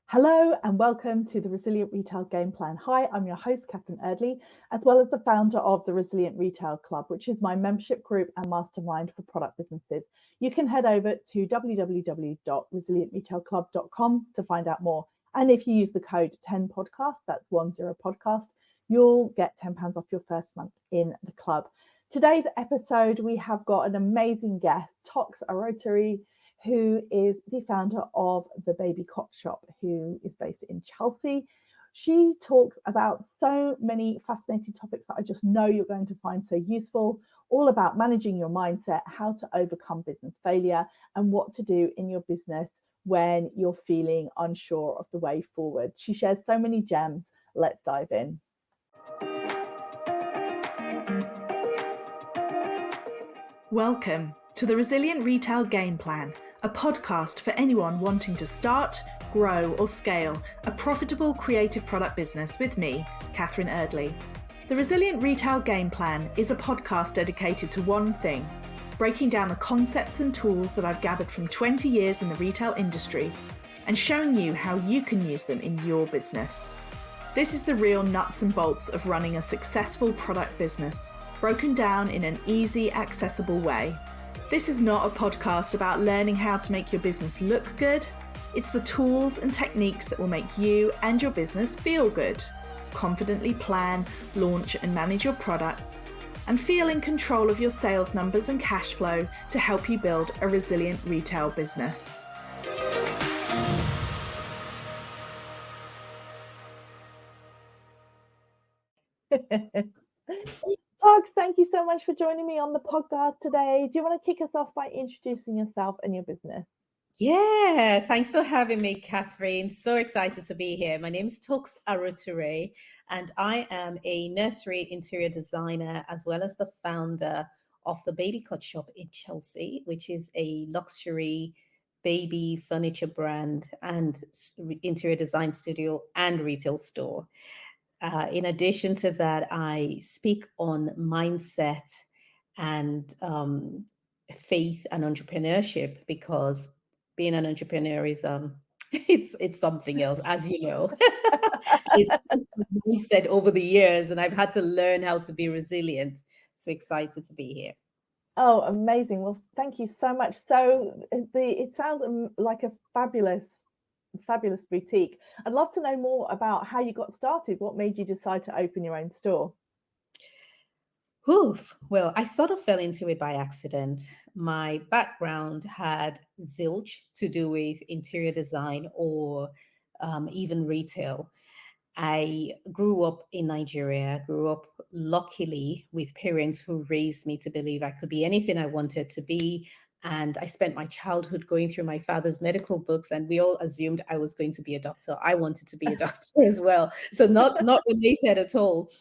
Hello and welcome to the Resilient Retail Game Plan. Hi, I'm your host, Catherine Erdley, as well as the founder of the Resilient Retail Club, which is my membership group and mastermind for product businesses. You can head over to www.resilientretailclub.com to find out more. And if you use the code 10podcast, that's 10podcast, you'll get £10 off your first month in the club. Today's episode, we have got an amazing guest, Toks Aruoture, who is the founder of the Baby Cot Shop, who is based in Chelsea. She talks about so many fascinating topics that I just know you're going to find so useful, all about managing your mindset, how to overcome business failure, and what to do in your business when you're feeling unsure of the way forward. She shares so many gems. Let's dive in. Welcome to the Resilient Retail Game Plan, a podcast for anyone wanting to start, grow or scale a profitable creative product business with me, Catherine Erdley. The Resilient Retail Game Plan is a podcast dedicated to one thing, breaking down the concepts and tools that I've gathered from 20 years in the retail industry and showing you how you can use them in your business. This is the real nuts and bolts of running a successful product business, broken down in an easy, accessible way. This is not a podcast about learning how to make your business look good. It's the tools and techniques that will make you and your business feel good. Confidently plan, launch and manage your products and feel in control of your sales numbers and cash flow to help you build a resilient retail business. Toks, thank you so much for joining me on the podcast today. Do you want to kick us off by introducing yourself and your business? Yeah, thanks for having me, Catherine. So excited to be here. My name is Toks Aruoture, and I am a nursery interior designer as well as the founder of the Baby Cot Shop in Chelsea, which is a luxury baby furniture brand and interior design studio and retail store. In addition to that, I speak on mindset and faith and entrepreneurship because being an entrepreneur is it's something else, as you know. It's mindset over the years, and I've had to learn how to be resilient. So excited to be here. Oh, amazing. Well, thank you so much. So it sounds like a fabulous boutique. I'd love to know more about how you got started. What made you decide to open your own store? Oof. Well, I sort of fell into it by accident. My background had zilch to do with interior design or even retail. I grew up in Nigeria, grew up luckily with parents who raised me to believe I could be anything I wanted to be. And I spent my childhood going through my father's medical books, and we all assumed I was going to be a doctor. I wanted to be a doctor as well. So not related at all.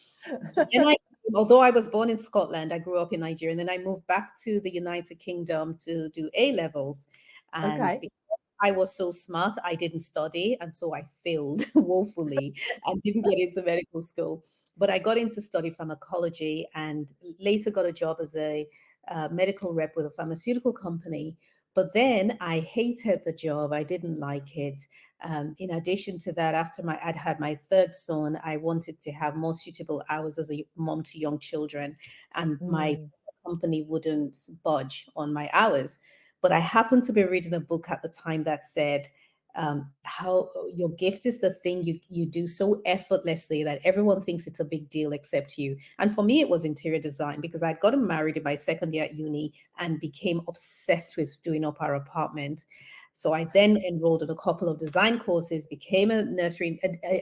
Then although I was born in Scotland, I grew up in Nigeria, and then I moved back to the United Kingdom to do A levels. And Okay. because I was so smart, I didn't study, and so I failed woefully and didn't get into medical school. But I got into study pharmacology and later got a job as a medical rep with a pharmaceutical company. But then I hated the job. I didn't like it. In addition to that, after I'd had my third son, I wanted to have more suitable hours as a mom to young children, and my company wouldn't budge on my hours. But I happened to be reading a book at the time that said, how your gift is the thing you do so effortlessly that everyone thinks it's a big deal except you. And for me, it was interior design because I'd gotten married in my second year at uni and became obsessed with doing up our apartment. So I then enrolled in a couple of design courses, became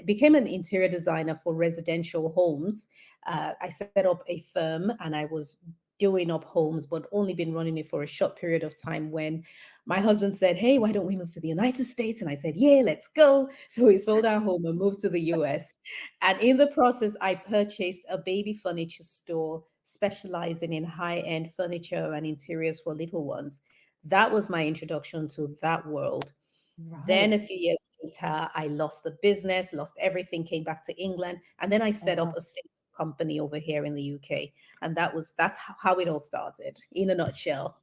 became an interior designer for residential homes. I set up a firm and I was doing up homes, but only been running it for a short period of time when my husband said, "Hey, why don't we move to the United States?" And I said, "Yeah, let's go." So we sold our home and moved to the US. And in the process, I purchased a baby furniture store specializing in high-end furniture and interiors for little ones. That was my introduction to that world. Then Right. a few years later, I lost the business, lost everything, came back to England, and then I set up a company over here in the UK. And that's how it all started in a nutshell.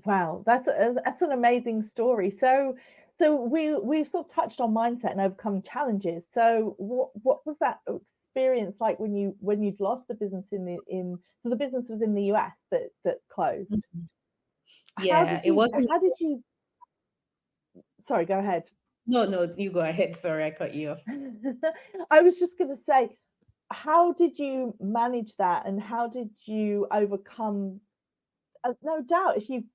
Wow, that's an amazing story. So So we've sort of touched on mindset and overcoming challenges. So what was that experience like when you'd lost the business in so the business was in the US that closed. Mhm. Yeah, it wasn't. How did you sorry, go ahead. No, no, you go ahead. Sorry, I cut you off. I was just going to say, how did you manage that and how did you overcome no doubt if you've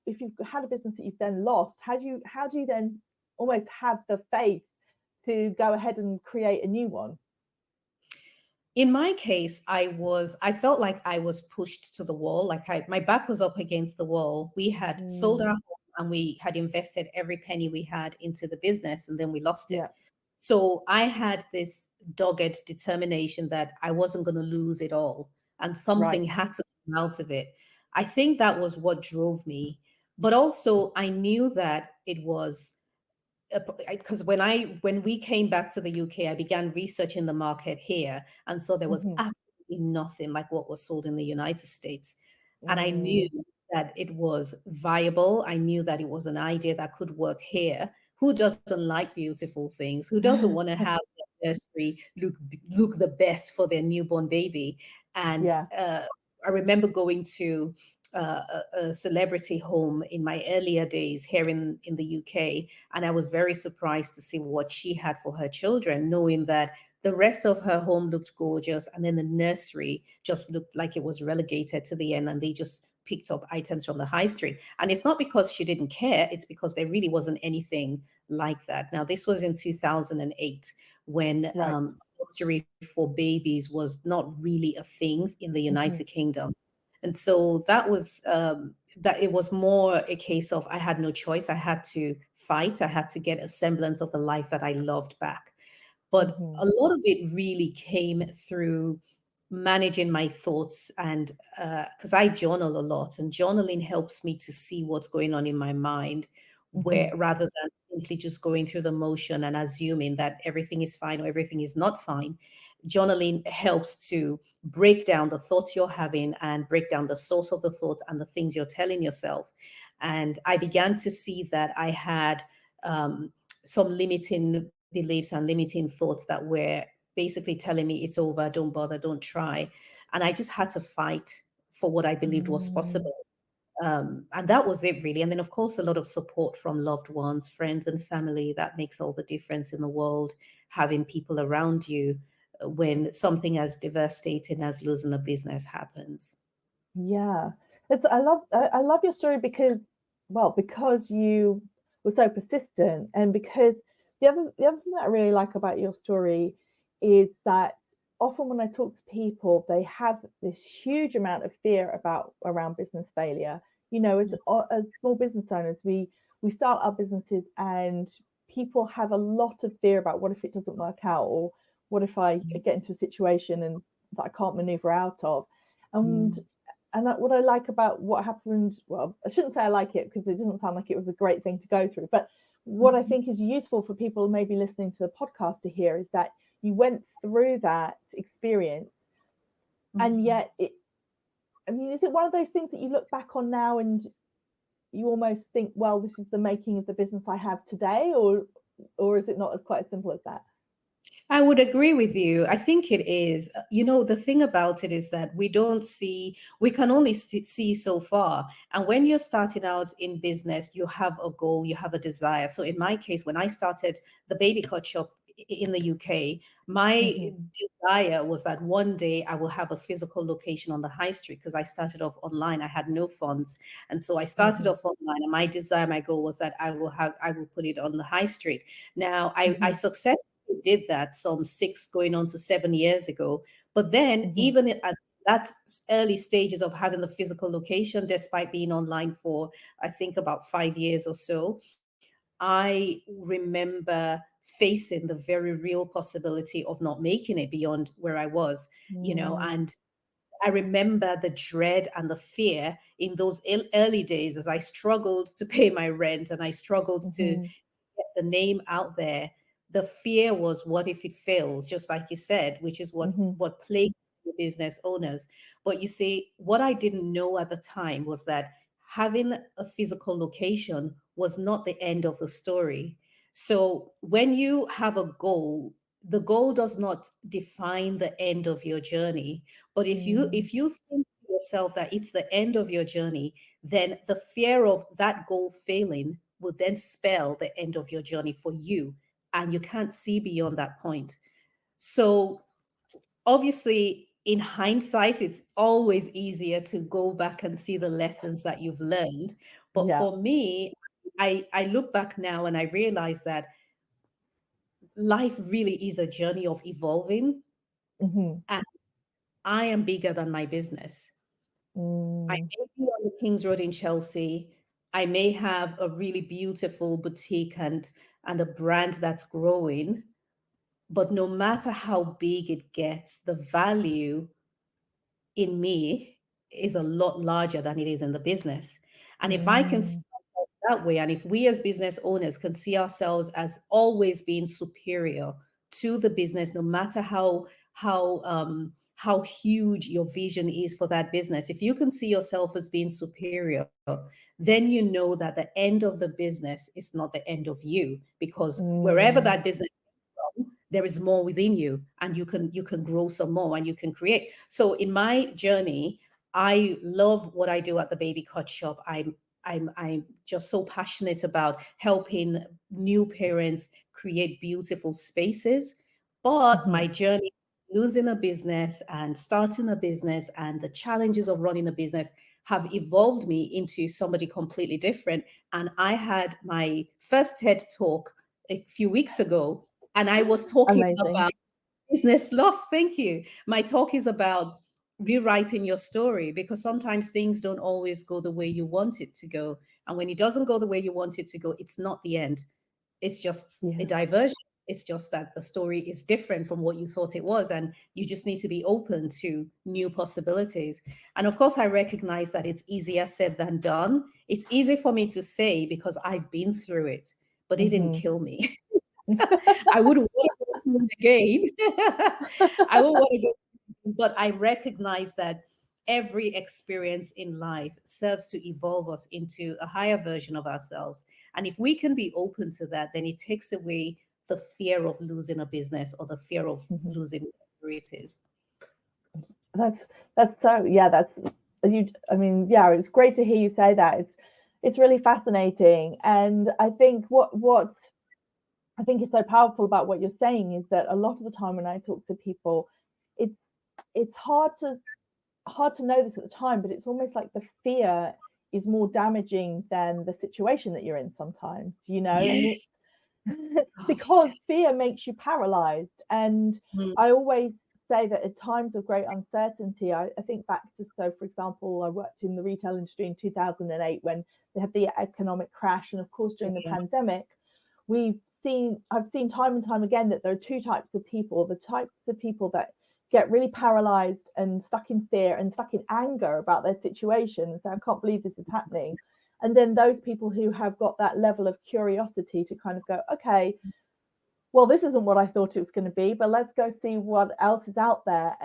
had a business that you've then lost, how do you then almost have the faith to go ahead and create a new one? In my case, I felt like I was pushed to the wall, like my back was up against the wall. We had sold our Mm, home and we had invested every penny we had into the business, and then we lost it. yeah, So I had this dogged determination that I wasn't going to lose it all, and something right. had to come out of it. I think that was what drove me. But also I knew that it was because when we came back to the UK, I began researching the market here, and so there was Hmm. absolutely nothing like what was sold in the United States, and I knew Mm, that it was viable. I knew that it was an idea that could work here. Who doesn't like beautiful things? Who doesn't want to have their nursery look the best for their newborn baby? And yeah. I remember going to a celebrity home in my earlier days here in the UK, and I was very surprised to see what she had for her children, knowing that the rest of her home looked gorgeous. And then the nursery just looked like it was relegated to the end. And they just picked up items from the high street. And it's not because she didn't care, it's because there really wasn't anything like that. Now, this was in 2008 when Right. luxury for babies was not really a thing in the Hmm. United Kingdom. And so that was that it was more a case of I had no choice. I had to fight. I had to get a semblance of the life that I loved back. But Hmm. a lot of it really came through managing my thoughts, and because I journal a lot, and journaling helps me to see what's going on in my mind, Hmm. where rather than simply just going through the motion and assuming that everything is fine or everything is not fine. Journaling helps to break down the thoughts you're having and break down the source of the thoughts and the things you're telling yourself. And I began to see that I had um, some limiting beliefs and limiting thoughts that were basically telling me it's over, don't bother, don't try. And I just had to fight for what I believed was Mm, possible. And that was it, really. And then, of course, a lot of support from loved ones, friends, and family. That makes all the difference in the world, having people around you when something as devastating as losing a business happens. yeah. It's I love your story because well, because you were so persistent and because the other thing that I really like about your story is that often when I talk to people, they have this huge amount of fear about around business failure. You know, as small business owners, we start our businesses and people have a lot of fear about what if it doesn't work out or what if I get into a situation and that I can't maneuver out of. And Mm, what I like about what happened, well, I shouldn't say I like it because it doesn't sound like it was a great thing to go through, but what I mhm, think is useful for people maybe listening to the podcast to hear is that you went through that experience and mhm. yet I mean, is it one of those things that you look back on now and you almost think, well, this is the making of the business I have today, or is it not quite as simple as that? I would agree with you. I think it is. The thing about it is that we can only see so far. And when you're starting out in business, you have a goal, you have a desire. So in my case, when I started the Baby Cot Shop in the UK, my Mm-hmm, desire was that one day I will have a physical location on the high street because I started off online. I had no funds. And so I started mm-hmm, off online, and my desire, my goal was that I will put it on the high street. Now I mm-hmm, successfully did that some 6 going on to 7 years ago. But then, mm-hmm, even at that early stages of having the physical location, despite being online for, I think, about 5 years or so, I remember facing the very real possibility of not making it beyond where I was, mm, and I remember the dread and the fear in those early days as I struggled to pay my rent and I struggled to mm-hmm, get the name out there. The fear was, what if it fails? Just like you said, which is mm-hmm, what plagues the business owners. But you see, what I didn't know at the time was that having a physical location was not the end of the story. So when you have a goal, the goal does not define the end of your journey. But Mm, if you think to yourself that it's the end of your journey, then the fear of that goal failing will then spell the end of your journey for you. And you can't see beyond that point. So obviously, in hindsight, it's always easier to go back and see the lessons that you've learned. But yeah. for me, I look back now and I realize that life really is a journey of evolving, Hmm. and I am bigger than my business. I Mm, may be on the King's Road in Chelsea. I may have a really beautiful boutique and a brand that's growing, but no matter how big it gets, the value in me is a lot larger than it is in the business. And if I can see mm, ourselves that way, and if we as business owners can see ourselves as always being superior to the business, no matter how huge your vision is for that business, if you can see yourself as being superior, then you know that the end of the business is not the end of you, because wherever that mm, business, there is more within you, and you can grow some more and you can create. So in my journey, I love what I do at the Baby Cot Shop. I'm just so passionate about helping new parents create beautiful spaces. But mhm. my journey, losing a business and starting a business and the challenges of running a business, have evolved me into somebody completely different. And I had my first TED talk a few weeks ago, and I was talking Amazing. about business loss. Thank you. My talk is about rewriting your story, because sometimes things don't always go the way you want it to go. And when it doesn't go the way you want it to go, it's not the end. It's just a Yeah. diversion. It's just that the story is different from what you thought it was. And you just need to be open to new possibilities. And of course, I recognize that it's easier said than done. It's easy for me to say because I've been through it, but it didn't Hmm. kill me. I wouldn't want to go through it again. I would want to go, but I recognize that every experience in life serves to evolve us into a higher version of ourselves. And if we can be open to that, then it takes away the fear of losing a business or the fear of Hmm. losing whatever it is. That's so, yeah, that's you. I mean, yeah, it's great to hear you say that. It's really fascinating, and I think what I think is so powerful about what you're saying is that a lot of the time when I talk to people, it it's hard to know this at the time, but it's almost like the fear is more damaging than the situation that you're in sometimes, and it's Yes. Oh, because fear makes you paralyzed. And yeah. I always say that at times of great uncertainty, I think back to, so for example, I worked in the retail industry in 2008 when they had the economic crash. And of course, during the Yeah. pandemic, I've seen time and time again that there are two types of people: the types of people that get really paralyzed and stuck in fear and stuck in anger about their situation and say, I can't believe this is happening. And then those people who have got that level of curiosity to kind of go, okay, well, this isn't what I thought it was going to be, but let's go see what else is out there.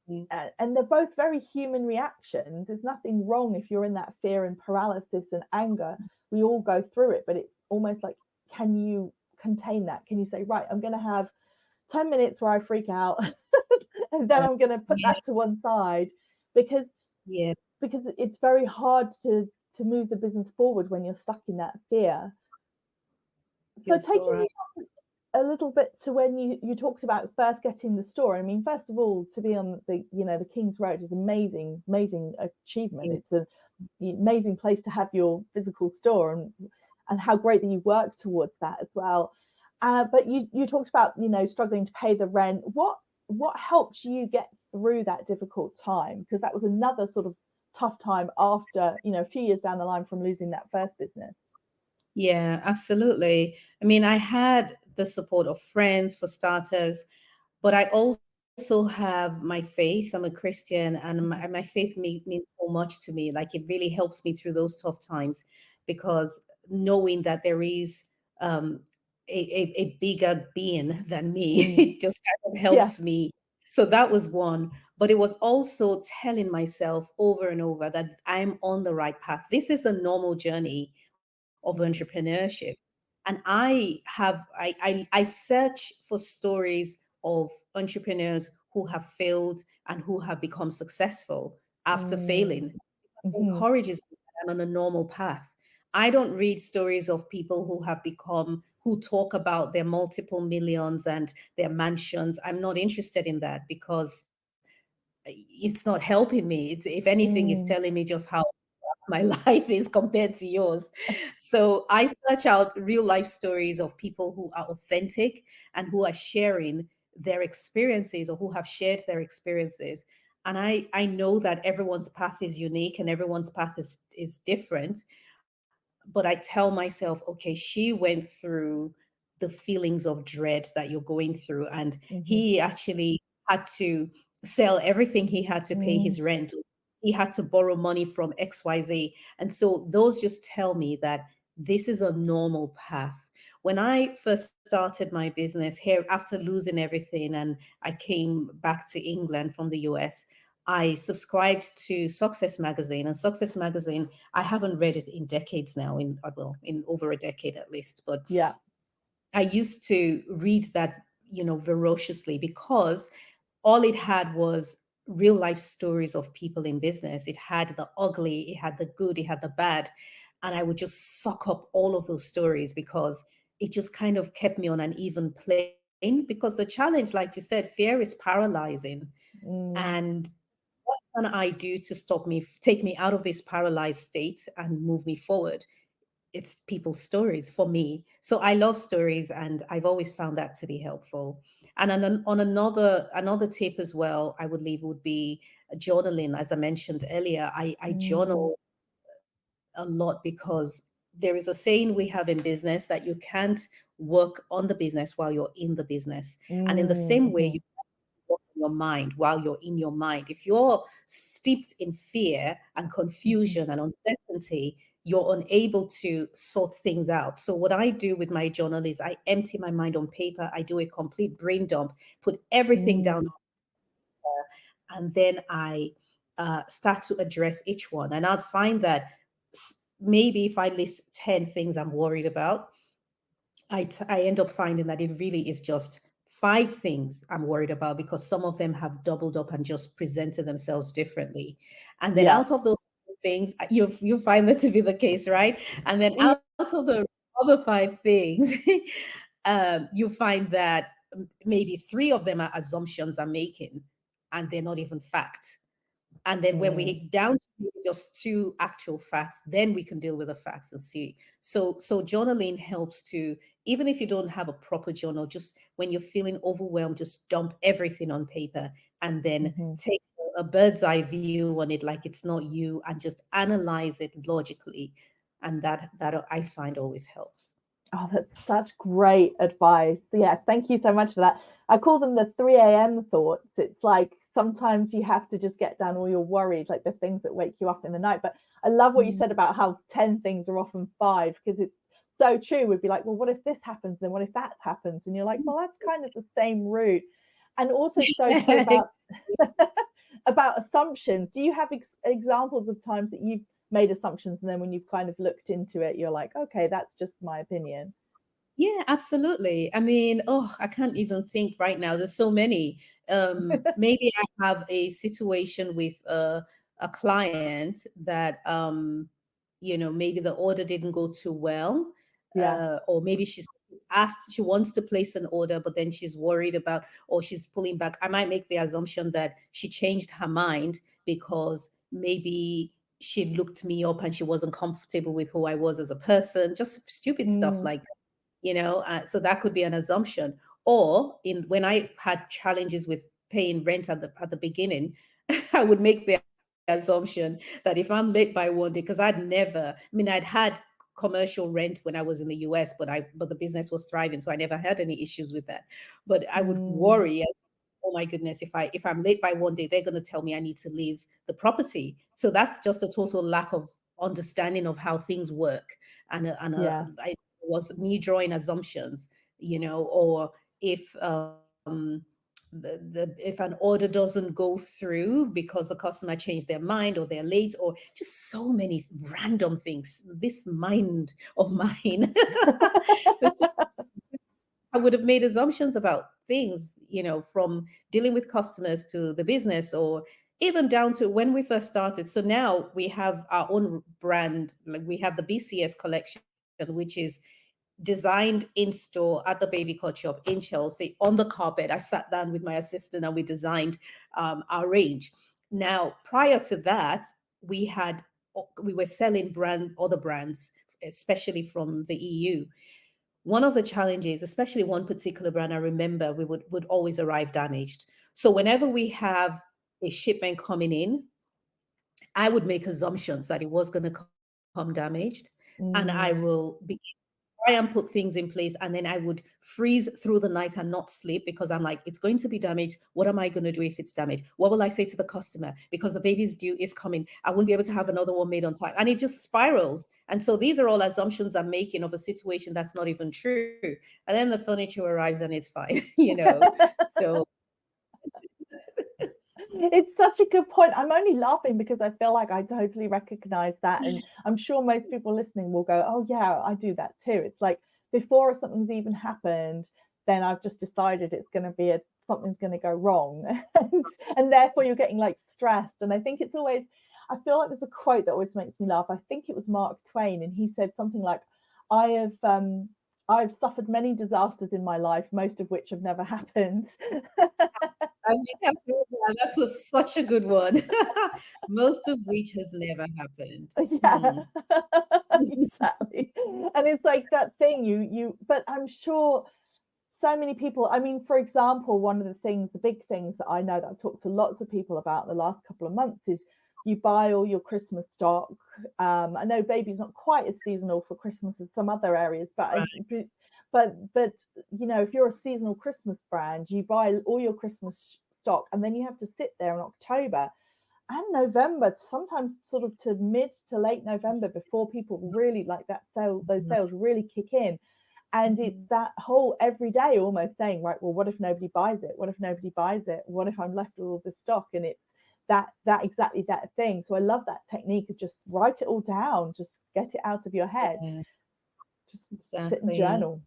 Yeah. And they're both very human reactions. There's nothing wrong if you're in that fear and paralysis and anger. We all go through it, but it's almost like, can you contain that? Can you say, right, I'm going to have 10 minutes where I freak out and then I'm going to put Yeah. that to one side, because Yeah. it's very hard to move the business forward when you're stuck in that fear. So You're so taking right. you a little bit to when you talked about first getting the store. I mean, first of all, to be on the King's Road is amazing achievement. Yeah. It's an amazing place to have your physical store, and how great that you work towards that as well. But you talked about struggling to pay the rent. What helped you get through that difficult time? Because that was another sort of tough time after a few years down the line from losing that first business. Yeah, absolutely. I mean, I had the support of friends for starters, but I also have my faith. I'm a Christian, and my faith means so much to me. Like, it really helps me through those tough times, because knowing that there is um, a bigger being than me, Mm. it just kind of Yeah. helps me. So that was one. But it was also telling myself over and over that I'm on the right path. This is a normal journey of Mm. entrepreneurship. And I search for stories of entrepreneurs who have failed and who have become successful after Mm, failing. It mhm, encourages me that I'm on a normal path. I don't read stories of people who talk about their multiple millions and their mansions. I'm not interested in that because it's not helping me. It's, if anything, it's mm, telling me just how my life is compared to yours. So I search out real life stories of people who are authentic and who are sharing their experiences or who have shared their experiences. And I know that everyone's path is unique and everyone's path is different. But I tell myself, okay, she went through the feelings of dread that you're going through. And mhm, he actually had to sell everything he had to pay mm, his rent. He had to borrow money from XYZ. And so those just tell me that this is a normal path. When I first started my business here after losing everything and I came back to England from the US, I subscribed to Success Magazine. And Success Magazine, I haven't read it in decades now, well, in over a decade at least. But yeah, I used to read that, ferociously because all it had was real life stories of people in business. It had the ugly, it had the good, it had the bad. And I would just suck up all of those stories because it just kind of kept me on an even plane. Because the challenge, like you said, fear is paralyzing. mm, And what can I do to take me out of this paralyzed state and move me forward? It's people's stories for me. So I love stories, and I've always found that to be helpful. And on another tip as well, I would leave would be journaling. As I mentioned earlier, I mm, journal a lot because there is a saying we have in business that you can't work on the business while you're in the business. And in the same mm, way, you mhm, work on your mind while you're in your mind. If you're steeped in fear and mhm, confusion and uncertainty, you're unable to sort things out. So, what I do with my journal is I empty my mind on paper, I do a complete brain dump, put everything down, mm, and then I start to address each one. And I'll find that maybe if I list 10 things I'm worried about, I end up finding that it really is just five things I'm worried about because some of them have doubled up and just presented themselves differently. And then yeah, out of those things, you find that to be the case, right? And then yeah, out of the other five things, you find that maybe three of them are assumptions I'm making, and they're not even fact. And then when we mm, get down to just two actual facts, then we can deal with the facts and see. So journaling helps to, even if you don't have a proper journal, just when you're feeling overwhelmed, just dump everything on paper and then mhm. take a bird's eye view on it like it's not you and just analyze it logically. And that I find always helps. Oh, that's such great advice. Yeah, thank you so much for that. I call them the 3 a.m. thoughts. It's like sometimes you have to just get down all your worries, like the things that wake you up in the night. But I love what you Mm. said about how 10 things are often five, because it's so true. We'd be like, well, what if this happens? Then what if that happens? And you're like, well, that's kind of the same route. And also so true about about assumptions. Do you have examples of times that you've made assumptions and then when you've kind of looked into it, you're like, okay, that's just my opinion? Yeah, absolutely. I mean, oh, I can't even think right now. There's so many. Maybe I have a situation with a client that, maybe the order didn't go too well, Yeah. or maybe she wants to place an order, but then she's worried about, or she's pulling back. I might make the assumption that she changed her mind because maybe she looked me up and she wasn't comfortable with who I was as a person, just stupid stuff Mm, like so that could be an assumption. Or in when I had challenges with paying rent at the beginning, I would make the assumption that if I'm late by one day, because I'd had commercial rent when I was in the US, but the business was thriving, so I never had any issues with that. But I would mm, worry, oh my goodness, if I'm late by one day, they're going to tell me I need to leave the property. So that's just a total lack of understanding of how things work, yeah. was me drawing assumptions, or if if an order doesn't go through because the customer changed their mind or they're late or just so many random things. This mind of mine, so I would have made assumptions about things, from dealing with customers to the business or even down to when we first started. So now we have our own brand, like we have the BCS collection, which is designed in store at the Baby Cot Shop in Chelsea on the carpet. I sat down with my assistant and we designed our range. Now, prior to that, we had we were selling other brands, especially from the EU. One of the challenges, especially one particular brand, I remember we would always arrive damaged. So whenever we have a shipment coming in, I would make assumptions that it was going to come damaged, and I will try and put things in place, and then I would freeze through the night and not sleep because I'm like, it's going to be damaged. What am I going to do if it's damaged? What will I say to the customer? Because the baby's due is coming. I won't be able to have another one made on time. And it just spirals. And so these are all assumptions I'm making of a situation that's not even true. And then the furniture arrives and it's fine, So It's such a good point. I'm only laughing because I feel like I totally recognize that. And I'm sure most people listening will go, oh, yeah, I do that too. It's like before something's even happened, then I've just decided it's going to be something's going to go wrong. and therefore you're getting like stressed. And I think it's always, I feel like there's a quote that always makes me laugh. I think it was Mark Twain, and he said something like, I've suffered many disasters in my life, most of which have never happened. I think that's such a good one. Most of which has never happened. Yeah, exactly. And it's like that thing but I'm sure so many people, I mean, for example, one of the big things that I know that I've talked to lots of people about the last couple of months is you buy all your Christmas stock. I know baby's not quite as seasonal for Christmas as some other areas, but but if you're a seasonal Christmas brand, you buy all your Christmas stock and then you have to sit there in October and November, sometimes sort of to mid to late November before people really like those sales really kick in. And it's that whole every day almost saying, right, well, what if nobody buys it? What if nobody buys it? What if I'm left with all this stock? And it's that exactly that thing. So I love that technique of just write it all down, just get it out of your head, just sit and journal.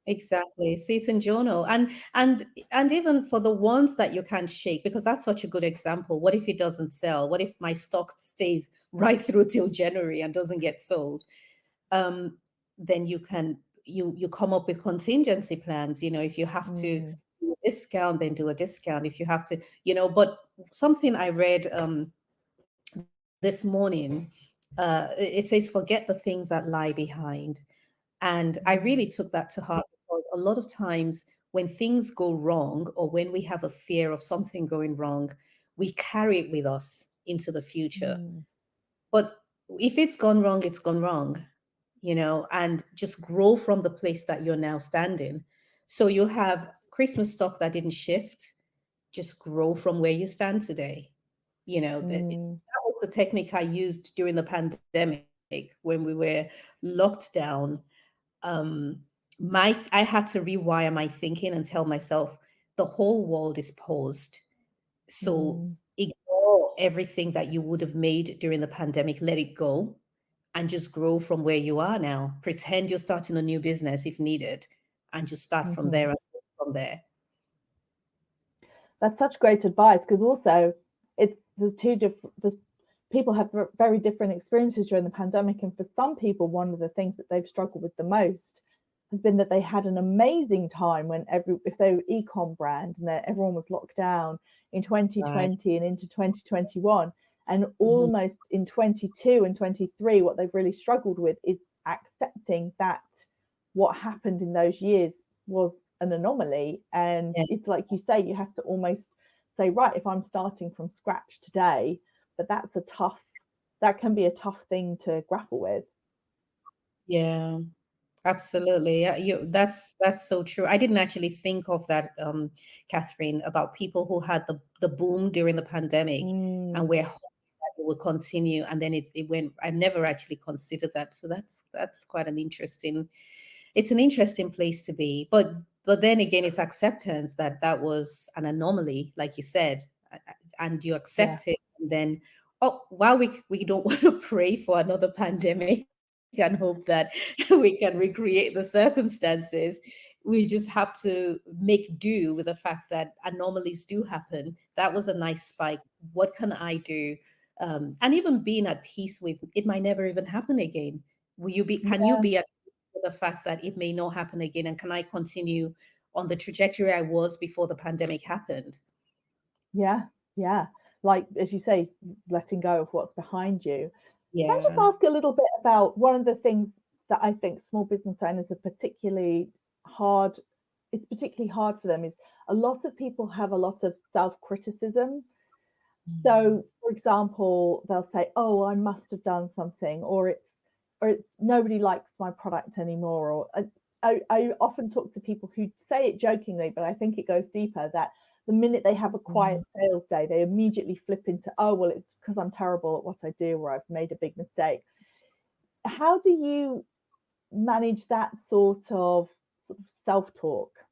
Exactly. Sit and journal. And even for the ones that you can't shake, because that's such a good example. What if it doesn't sell? What if my stock stays right through till January and doesn't get sold? Then you come up with contingency plans. If you have to do a discount, then do a discount. If you have to, but something I read this morning, it says, forget the things that lie behind. And I really took that to heart because a lot of times when things go wrong or when we have a fear of something going wrong, we carry it with us into the future. But if it's gone wrong, it's gone wrong, and just grow from the place that you're now standing. So you have Christmas stock that didn't shift, just grow from where you stand today. That was the technique I used during the pandemic when we were locked down. I had to rewire my thinking and tell myself the whole world is paused. So ignore everything that you would have made during the pandemic, let it go and just grow from where you are now. Pretend you're starting a new business if needed and just start from there and from there. That's such great advice, because also there's people have very different experiences during the pandemic, and for some people one of the things that they've struggled with the most has been that they had an amazing time when if they were e-com brand and everyone was locked down in 2020 and into 2021, and almost in 22 and 23 what they've really struggled with is accepting that what happened in those years was an anomaly. And it's like you say, you have to almost say, right, if I'm starting from scratch today, but that can be a tough thing to grapple with. Yeah, absolutely. That's so true. I didn't actually think of that, Catherine, about people who had the boom during the pandemic and we're hoping that it will continue, and then it went. I never actually considered that. So that's quite an interesting it's an interesting place to be. But then again, it's acceptance that that was an anomaly, like you said, and you Yeah. accept it. And then, oh, while we don't want to pray for another pandemic and hope that we can recreate the circumstances, we just have to make do with the fact that anomalies do happen. That was a nice spike. What can I do? And even being at peace with it might never even happen again. Will you be? Can you Yeah. be at peace with the fact that it may not happen again? And can I continue on the trajectory I was before the pandemic happened? Yeah. Yeah. Like, as you say, letting go of what's behind you. Can I just Yeah. ask a little bit about one of the things that I think small business owners are particularly hard, it's particularly hard for them, is a lot of people have a lot of self-criticism. Mm. So, for example, they'll say, "Oh, I must have done something," or it's nobody likes my product anymore. Or I often talk to people who say it jokingly, but I think it goes deeper. That the minute they have a quiet Mm. sales day, they immediately flip into, "Oh, well, it's because I'm terrible at what I do, or I've made a big mistake." How do you manage that sort of self-talk?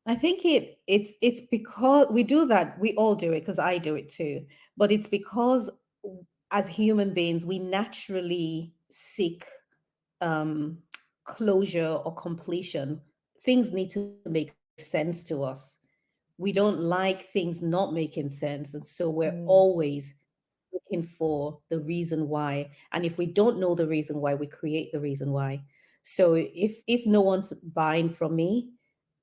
I think it's because we do that. We all do it because I do it too. But it's because as human beings, we naturally seek um, closure or completion. Things need to make sense to us. We don't like things not making sense, and so we're Mm, always looking for the reason why. And if we don't know the reason why, we create the reason why. So if no one's buying from me,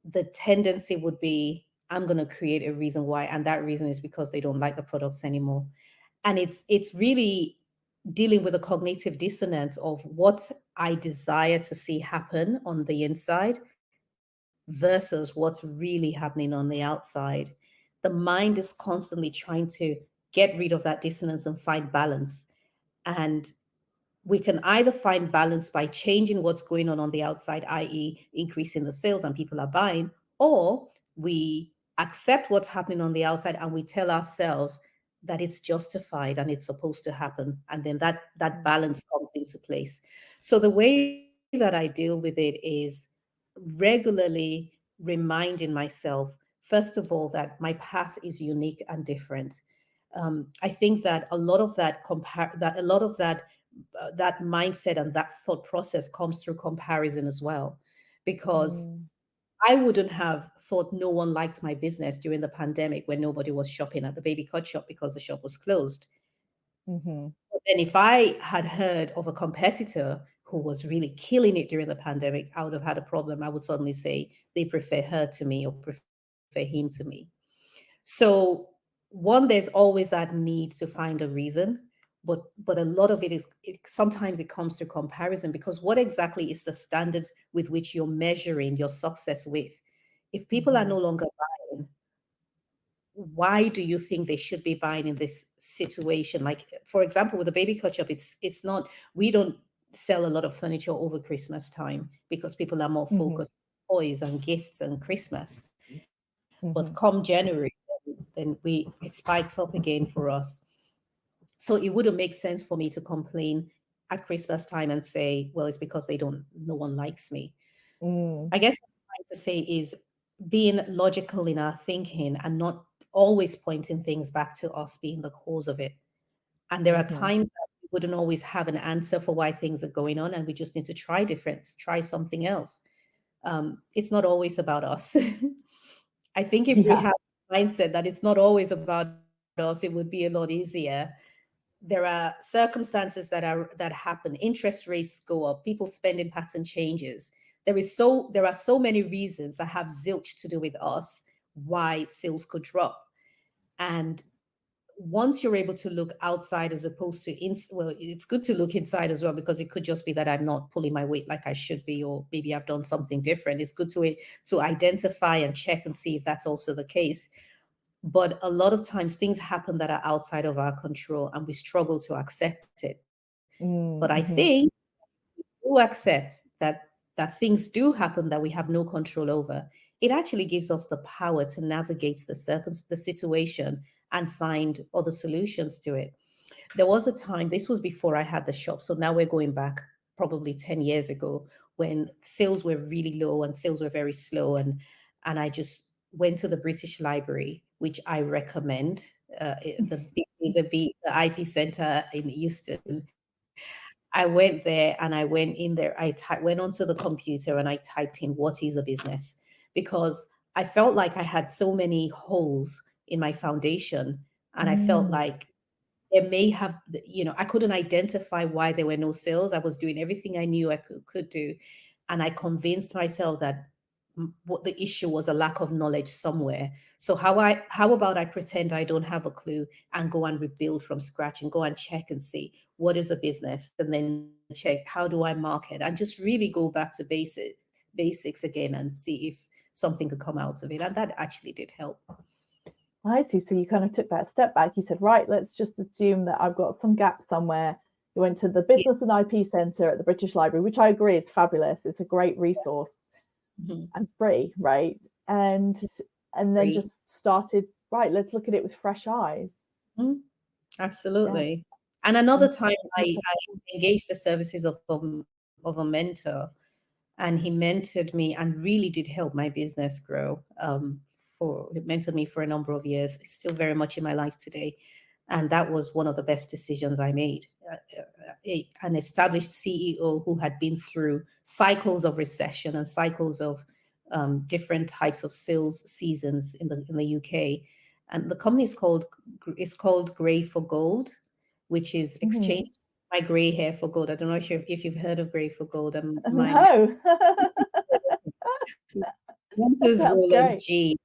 the tendency would be I'm going to create a reason why, and that reason is because they don't like the products anymore. And it's really dealing with the cognitive dissonance of what I desire to see happen on the inside versus what's really happening on the outside. The mind is constantly trying to get rid of that dissonance and find balance. And we can either find balance by changing what's going on the outside, i.e., increasing the sales and people are buying, or we accept what's happening on the outside and we tell ourselves that it's justified and it's supposed to happen. And then that mm, balance comes into place. So the way that I deal with it is regularly reminding myself, first of all, that my path is unique and different. I think that a lot of that mindset and that thought process comes through comparison as well, because mm, I wouldn't have thought no one liked my business during the pandemic when nobody was shopping at the Baby Cot Shop because the shop was closed. mhm, But then if I had heard of a competitor who was really killing it during the pandemic, I would have had a problem. I would suddenly say they prefer her to me or prefer him to me. So one, there's always that need to find a reason, but a lot of sometimes it comes through comparison, because what exactly is the standard with which you're measuring your success with? If people are no mhm, longer buying, why do you think they should be buying in this situation? Like, for example, with the Baby Cut Shop, it's not, we don't sell a lot of furniture over Christmas time because people are more mhm, focused on toys and gifts and Christmas. But come mhm, January, then it spikes up again for us. So it wouldn't make sense for me to complain at Christmas time and say, well, it's because no one likes me. mm, I guess what I'm trying to say is being logical in our thinking and not always pointing things back to us being the cause of it. And there are mhm. times that we wouldn't always have an answer for why things are going on, and we just need to try different, try something else. It's not always about us. I think if we Yeah. have a mindset that it's not always about us, it would be a lot easier. There are circumstances that happen. Interest rates go up, people's spending pattern changes. There are so many reasons that have zilch to do with us why sales could drop. And once you're able to look outside as opposed to well, it's good to look inside as well, because it could just be that I'm not pulling my weight like I should be, or maybe I've done something different. It's good to identify and check and see if that's also the case. But a lot of times things happen that are outside of our control and we struggle to accept it. But I Mm, think mhm, we accept that things do happen that we have no control over, it actually gives us the power to navigate the situation and find other solutions to it. There was a time, this was before I had the shop, so now we're going back. probably 10 years ago, when sales were really low and sales were very slow. And I just went to the British Library, which I recommend, the IP Center in Houston. I went there and I went in there. Went onto the computer and I typed in what is a business, because I felt like I had so many holes in my foundation, and I felt like it may have, I couldn't identify why there were no sales. I was doing everything I knew I could do. And I convinced myself that what the issue was, a lack of knowledge somewhere. So how about I pretend I don't have a clue and go and rebuild from scratch and go and check and see what is a business, and then check how do I market, and just really go back to basics again and see if something could come out of it. And that actually did help. I see. So you kind of took that step back. You said, right, let's just assume that I've got some gap somewhere. You went to the Business and IP Centre at the British Library, which I agree is fabulous. It's a great resource and free, right? And then just started, right, let's look at it with fresh eyes. Absolutely. Yeah. And another time I engaged the services of a mentor, and he mentored me and really did help my business grow. He mentored me for a number of years. It's still very much in my life today. And that was one of the best decisions I made. An established CEO who had been through cycles of recession and cycles of different types of sales seasons in the UK. And the company is called Grey for Gold, which is exchange my gray hair for gold. I don't know if you've heard of Grey for Gold. No. Roland G.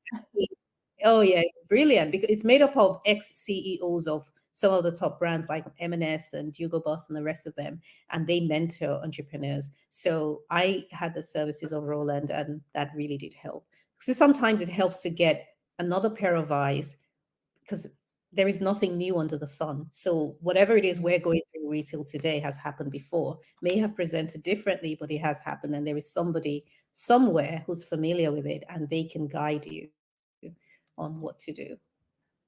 Oh yeah, brilliant, because it's made up of ex-CEOs of some of the top brands like M&S and Hugo Boss and the rest of them, and they mentor entrepreneurs. So I had the services of Roland, and that really did help. So sometimes it helps to get another pair of eyes, because there is nothing new under the sun. So whatever it is we're going through retail today has happened before, may have presented differently, but it has happened, and there is somebody somewhere who's familiar with it, and they can guide you on what to do.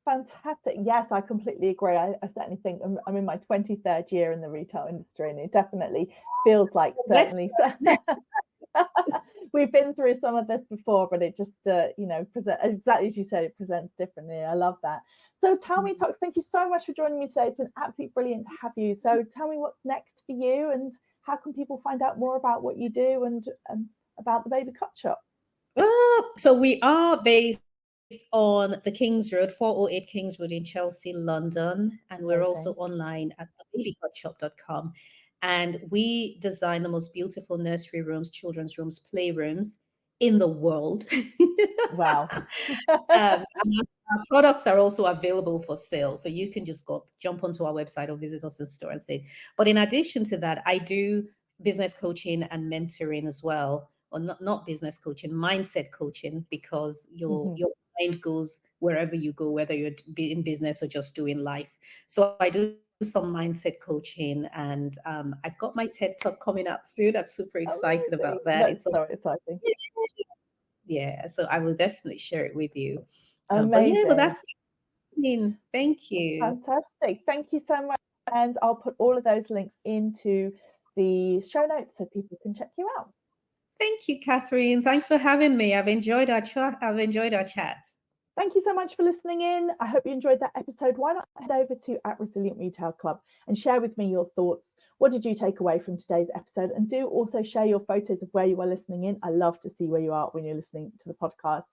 Fantastic. Yes, I completely agree. I certainly think I'm in my 23rd year in the retail industry, and it definitely feels like certainly we've been through some of this before, but it just present exactly as you said, it presents differently. I love that. So tell me, Toks, thank you so much for joining me today. It's been absolutely brilliant to have you. So tell me what's next for you, and how can people find out more about what you do and about the Baby Cot Shop? So we are based on the King's Road, 408 King's Road in Chelsea, London. And we're also online at babycotshop.com. And we design the most beautiful nursery rooms, children's rooms, playrooms in the world. Wow. Our products are also available for sale. So you can just jump onto our website or visit us in store and say. But in addition to that, I do business coaching and mentoring as well. Or not business coaching, mindset coaching, because your mind goes wherever you go, whether you're in business or just doing life. So I do some mindset coaching, and I've got my TED Talk coming up soon. I'm super excited about that. It's so exciting. Yeah, so I will definitely share it with you. Amazing. But that's it. Thank you. Fantastic. Thank you so much. And I'll put all of those links into the show notes so people can check you out. Thank you, Catherine. Thanks for having me. I've enjoyed our chat. Thank you so much for listening in. I hope you enjoyed that episode. Why not head over to @Resilient Retail Club and share with me your thoughts. What did you take away from today's episode? And do also share your photos of where you are listening in. I love to see where you are when you're listening to the podcast.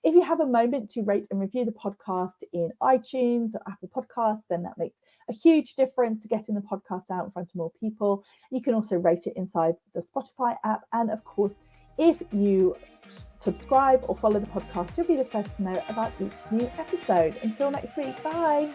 If you have a moment to rate and review the podcast in iTunes or Apple Podcasts, then that makes a huge difference to getting the podcast out in front of more people. You can also rate it inside the Spotify app. And of course, if you subscribe or follow the podcast, you'll be the first to know about each new episode. Until next week, bye.